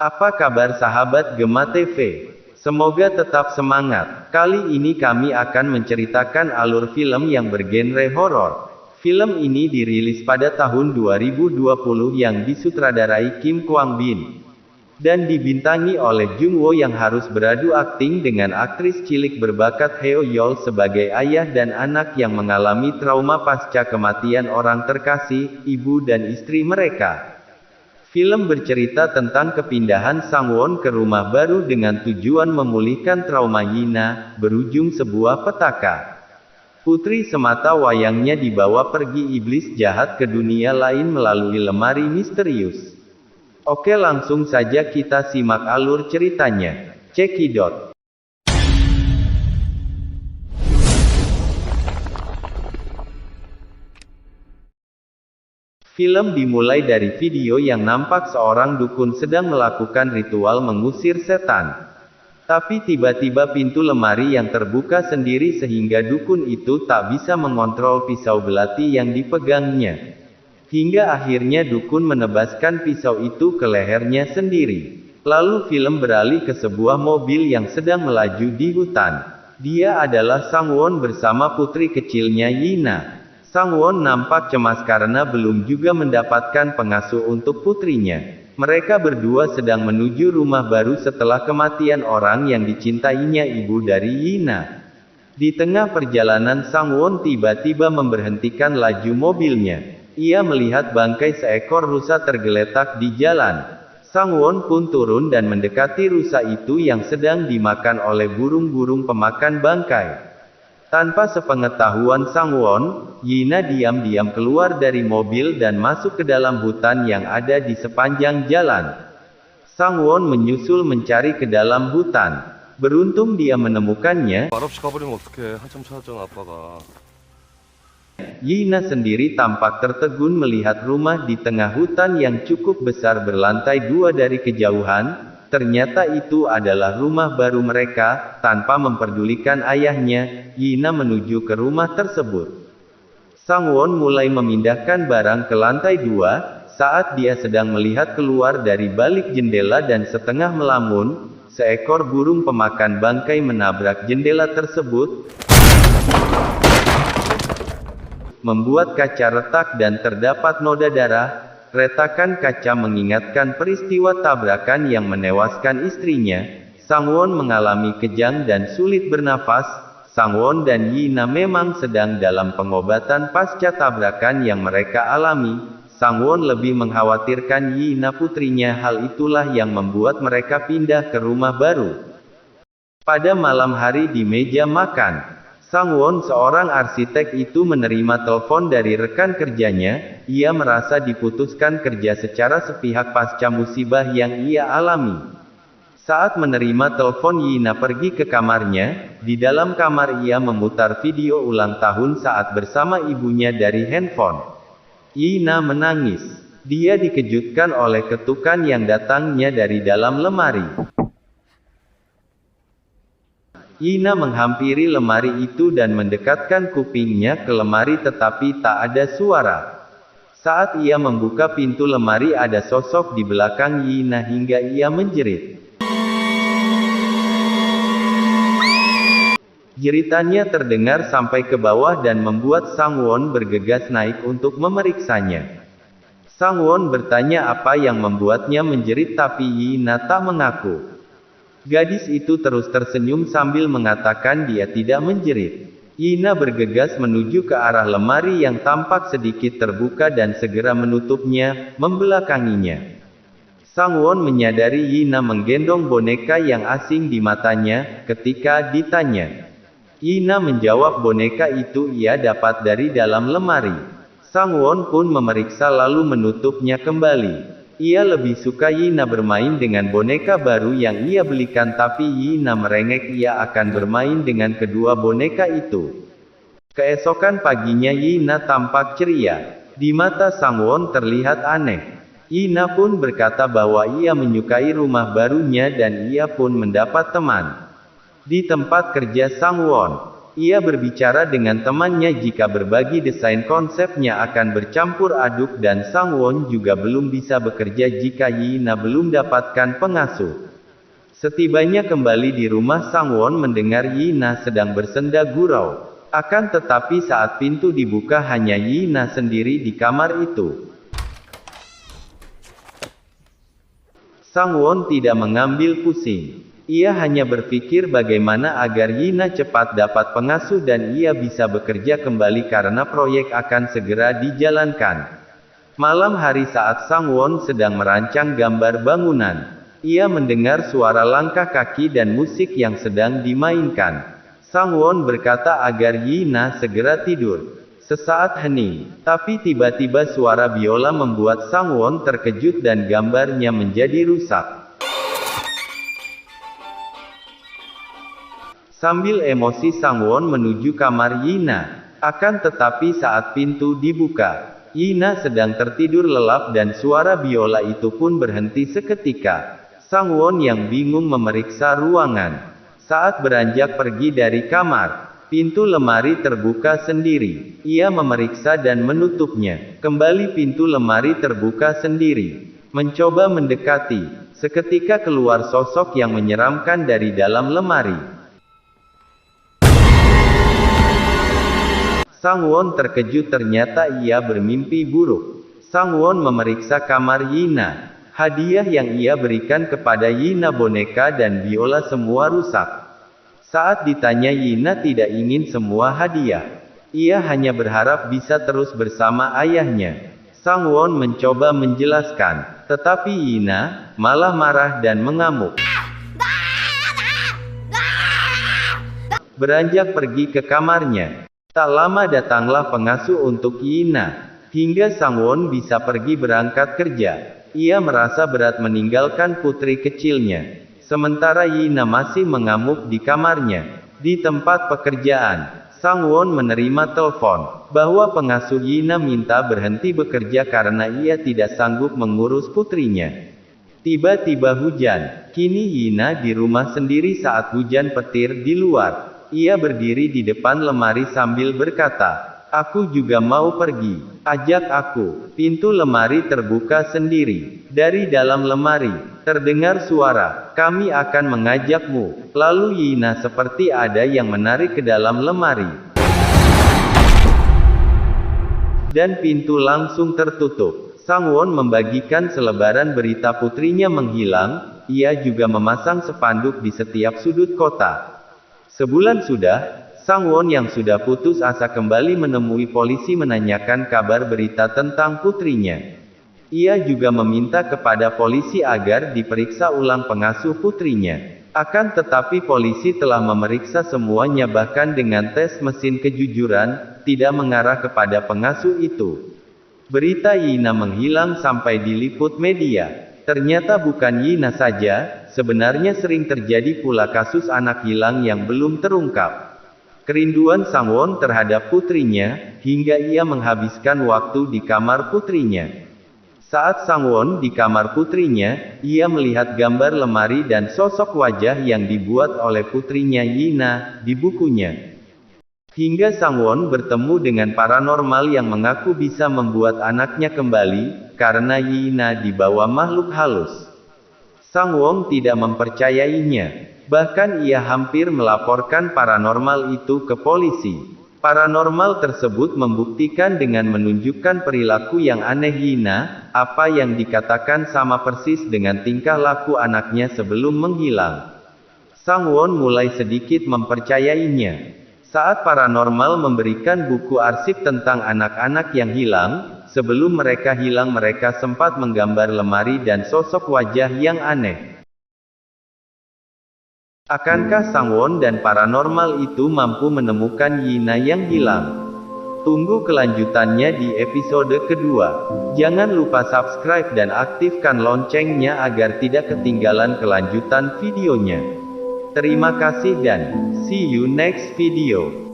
Apa kabar sahabat Gema TV? Semoga tetap semangat. Kali ini kami akan menceritakan alur film yang bergenre horor. Film ini dirilis pada tahun 2020 yang disutradarai Kim Kwang Bin dan dibintangi oleh Jung Wo yang harus beradu akting dengan aktris cilik berbakat Heo Yeol sebagai ayah dan anak yang mengalami trauma pasca kematian orang terkasih, ibu dan istri mereka. Film bercerita tentang kepindahan Sang-won ke rumah baru dengan tujuan memulihkan trauma Yina, berujung sebuah petaka. Putri semata wayangnya dibawa pergi iblis jahat ke dunia lain melalui lemari misterius. Oke, langsung saja kita simak alur ceritanya. Cekidot. Film dimulai dari video yang nampak seorang dukun sedang melakukan ritual mengusir setan. Tapi tiba-tiba pintu lemari yang terbuka sendiri sehingga dukun itu tak bisa mengontrol pisau belati yang dipegangnya. Hingga akhirnya dukun menebaskan pisau itu ke lehernya sendiri. Lalu film beralih ke sebuah mobil yang sedang melaju di hutan. Dia adalah Sang-won bersama putri kecilnya Yina. Sang-won nampak cemas karena belum juga mendapatkan pengasuh untuk putrinya. Mereka berdua sedang menuju rumah baru setelah kematian orang yang dicintainya ibu dari Yina. Di tengah perjalanan Sang-won tiba-tiba memberhentikan laju mobilnya. Ia melihat bangkai seekor rusa tergeletak di jalan. Sang-won pun turun dan mendekati rusa itu yang sedang dimakan oleh burung-burung pemakan bangkai. Tanpa sepengetahuan Sang-won, Yina diam-diam keluar dari mobil dan masuk ke dalam hutan yang ada di sepanjang jalan. Sang-won menyusul mencari ke dalam hutan. Beruntung dia menemukannya. Yina sendiri tampak tertegun melihat rumah di tengah hutan yang cukup besar berlantai 2 dari kejauhan. Ternyata itu adalah rumah baru mereka. Tanpa memperdulikan ayahnya, Yina menuju ke rumah tersebut. Sang-won mulai memindahkan barang ke lantai 2. Saat dia sedang melihat keluar dari balik jendela dan setengah melamun, seekor burung pemakan bangkai menabrak jendela tersebut, membuat kaca retak dan terdapat noda darah. Retakan kaca mengingatkan peristiwa tabrakan yang menewaskan istrinya. Sang-won mengalami kejang dan sulit bernafas. Sang-won dan Yina memang sedang dalam pengobatan pasca tabrakan yang mereka alami. Sang-won lebih mengkhawatirkan Yina putrinya. Hal itulah yang membuat mereka pindah ke rumah baru. Pada malam hari di meja makan, Sang-won, seorang arsitek itu menerima telepon dari rekan kerjanya. Ia merasa diputuskan kerja secara sepihak pasca musibah yang ia alami. Saat menerima telepon, Yina pergi ke kamarnya. Di dalam kamar ia memutar video ulang tahun saat bersama ibunya dari handphone. Yina menangis. Dia dikejutkan oleh ketukan yang datangnya dari dalam lemari. Yina menghampiri lemari itu dan mendekatkan kupingnya ke lemari tetapi tak ada suara. Saat ia membuka pintu lemari ada sosok di belakang Yina hingga ia menjerit. Jeritannya terdengar sampai ke bawah dan membuat Sang-won bergegas naik untuk memeriksanya. Sang-won bertanya apa yang membuatnya menjerit tapi Yina tak mengaku. Gadis itu terus tersenyum sambil mengatakan dia tidak menjerit. Yina bergegas menuju ke arah lemari yang tampak sedikit terbuka dan segera menutupnya, membelakanginya. Sang-won menyadari Yina menggendong boneka yang asing di matanya. Ketika ditanya, Yina menjawab boneka itu ia dapat dari dalam lemari. Sang-won pun memeriksa lalu menutupnya kembali. Ia lebih suka Yina bermain dengan boneka baru yang ia belikan tapi Yina merengek ia akan bermain dengan kedua boneka itu. Keesokan paginya Yina tampak ceria. Di mata Sang-won terlihat aneh. Yina pun berkata bahwa ia menyukai rumah barunya dan ia pun mendapat teman di tempat kerja Sang-won. Ia berbicara dengan temannya jika berbagi desain konsepnya akan bercampur aduk dan Sang-won juga belum bisa bekerja jika Yi-na belum dapatkan pengasuh. Setibanya kembali di rumah Sang-won mendengar Yi-na sedang bersenda gurau. Akan tetapi saat pintu dibuka hanya Yi-na sendiri di kamar itu. Sang-won tidak mengambil pusing. Ia hanya berpikir bagaimana agar Yi-na cepat dapat pengasuh dan ia bisa bekerja kembali karena proyek akan segera dijalankan. Malam hari saat Sang-won sedang merancang gambar bangunan, ia mendengar suara langkah kaki dan musik yang sedang dimainkan. Sang-won berkata agar Yi-na segera tidur. Sesaat hening, tapi tiba-tiba suara biola membuat Sang-won terkejut dan gambarnya menjadi rusak. Sambil emosi Sang-won menuju kamar Yi-na. Akan tetapi saat pintu dibuka, Yi-na sedang tertidur lelap dan suara biola itu pun berhenti seketika. Sang-won yang bingung memeriksa ruangan. Saat beranjak pergi dari kamar, pintu lemari terbuka sendiri. Ia memeriksa dan menutupnya. Kembali pintu lemari terbuka sendiri. Mencoba mendekati. Seketika keluar sosok yang menyeramkan dari dalam lemari. Sang-won terkejut ternyata ia bermimpi buruk. Sang-won memeriksa kamar Yi-na. Hadiah yang ia berikan kepada Yi-na boneka dan biola semua rusak. Saat ditanya Yi-na tidak ingin semua hadiah. Ia hanya berharap bisa terus bersama ayahnya. Sang-won mencoba menjelaskan, tetapi Yi-na malah marah dan mengamuk. Beranjak pergi ke kamarnya. Tak lama datanglah pengasuh untuk Yi-na. Hingga Sang-won bisa pergi berangkat kerja. Ia merasa berat meninggalkan putri kecilnya. Sementara Yi-na masih mengamuk di kamarnya. Di tempat pekerjaan, Sang-won menerima telepon bahwa pengasuh Yi-na minta berhenti bekerja karena ia tidak sanggup mengurus putrinya. Tiba-tiba hujan. Kini Yi-na di rumah sendiri saat hujan petir di luar. Ia berdiri di depan lemari sambil berkata, "Aku juga mau pergi. Ajak aku." Pintu lemari terbuka sendiri. Dari dalam lemari, terdengar suara, "Kami akan mengajakmu." Lalu Yi-na seperti ada yang menarik ke dalam lemari. Dan pintu langsung tertutup. Sang-won membagikan selebaran berita putrinya menghilang. Ia juga memasang spanduk di setiap sudut kota. Sebulan sudah, Sang-won yang sudah putus asa kembali menemui polisi menanyakan kabar berita tentang putrinya. Ia juga meminta kepada polisi agar diperiksa ulang pengasuh putrinya. Akan tetapi polisi telah memeriksa semuanya bahkan dengan tes mesin kejujuran, tidak mengarah kepada pengasuh itu. Berita Yi-na menghilang sampai diliput media. Ternyata bukan Yi-na saja, sebenarnya sering terjadi pula kasus anak hilang yang belum terungkap. Kerinduan Sang-won terhadap putrinya, hingga ia menghabiskan waktu di kamar putrinya. Saat Sang-won di kamar putrinya, ia melihat gambar lemari dan sosok wajah yang dibuat oleh putrinya Yi-na, di bukunya. Hingga Sang-won bertemu dengan paranormal yang mengaku bisa membuat anaknya kembali, karena Yi-na dibawa makhluk halus. Sang-won tidak mempercayainya. Bahkan ia hampir melaporkan paranormal itu ke polisi. Paranormal tersebut membuktikan dengan menunjukkan perilaku yang aneh Yi-na, apa yang dikatakan sama persis dengan tingkah laku anaknya sebelum menghilang. Sang-won mulai sedikit mempercayainya. Saat paranormal memberikan buku arsip tentang anak-anak yang hilang, sebelum mereka hilang mereka sempat menggambar lemari dan sosok wajah yang aneh. Akankah Sang-won dan paranormal itu mampu menemukan Yi-na yang hilang? Tunggu kelanjutannya di episode kedua. Jangan lupa subscribe dan aktifkan loncengnya agar tidak ketinggalan kelanjutan videonya. Terima kasih dan see you next video.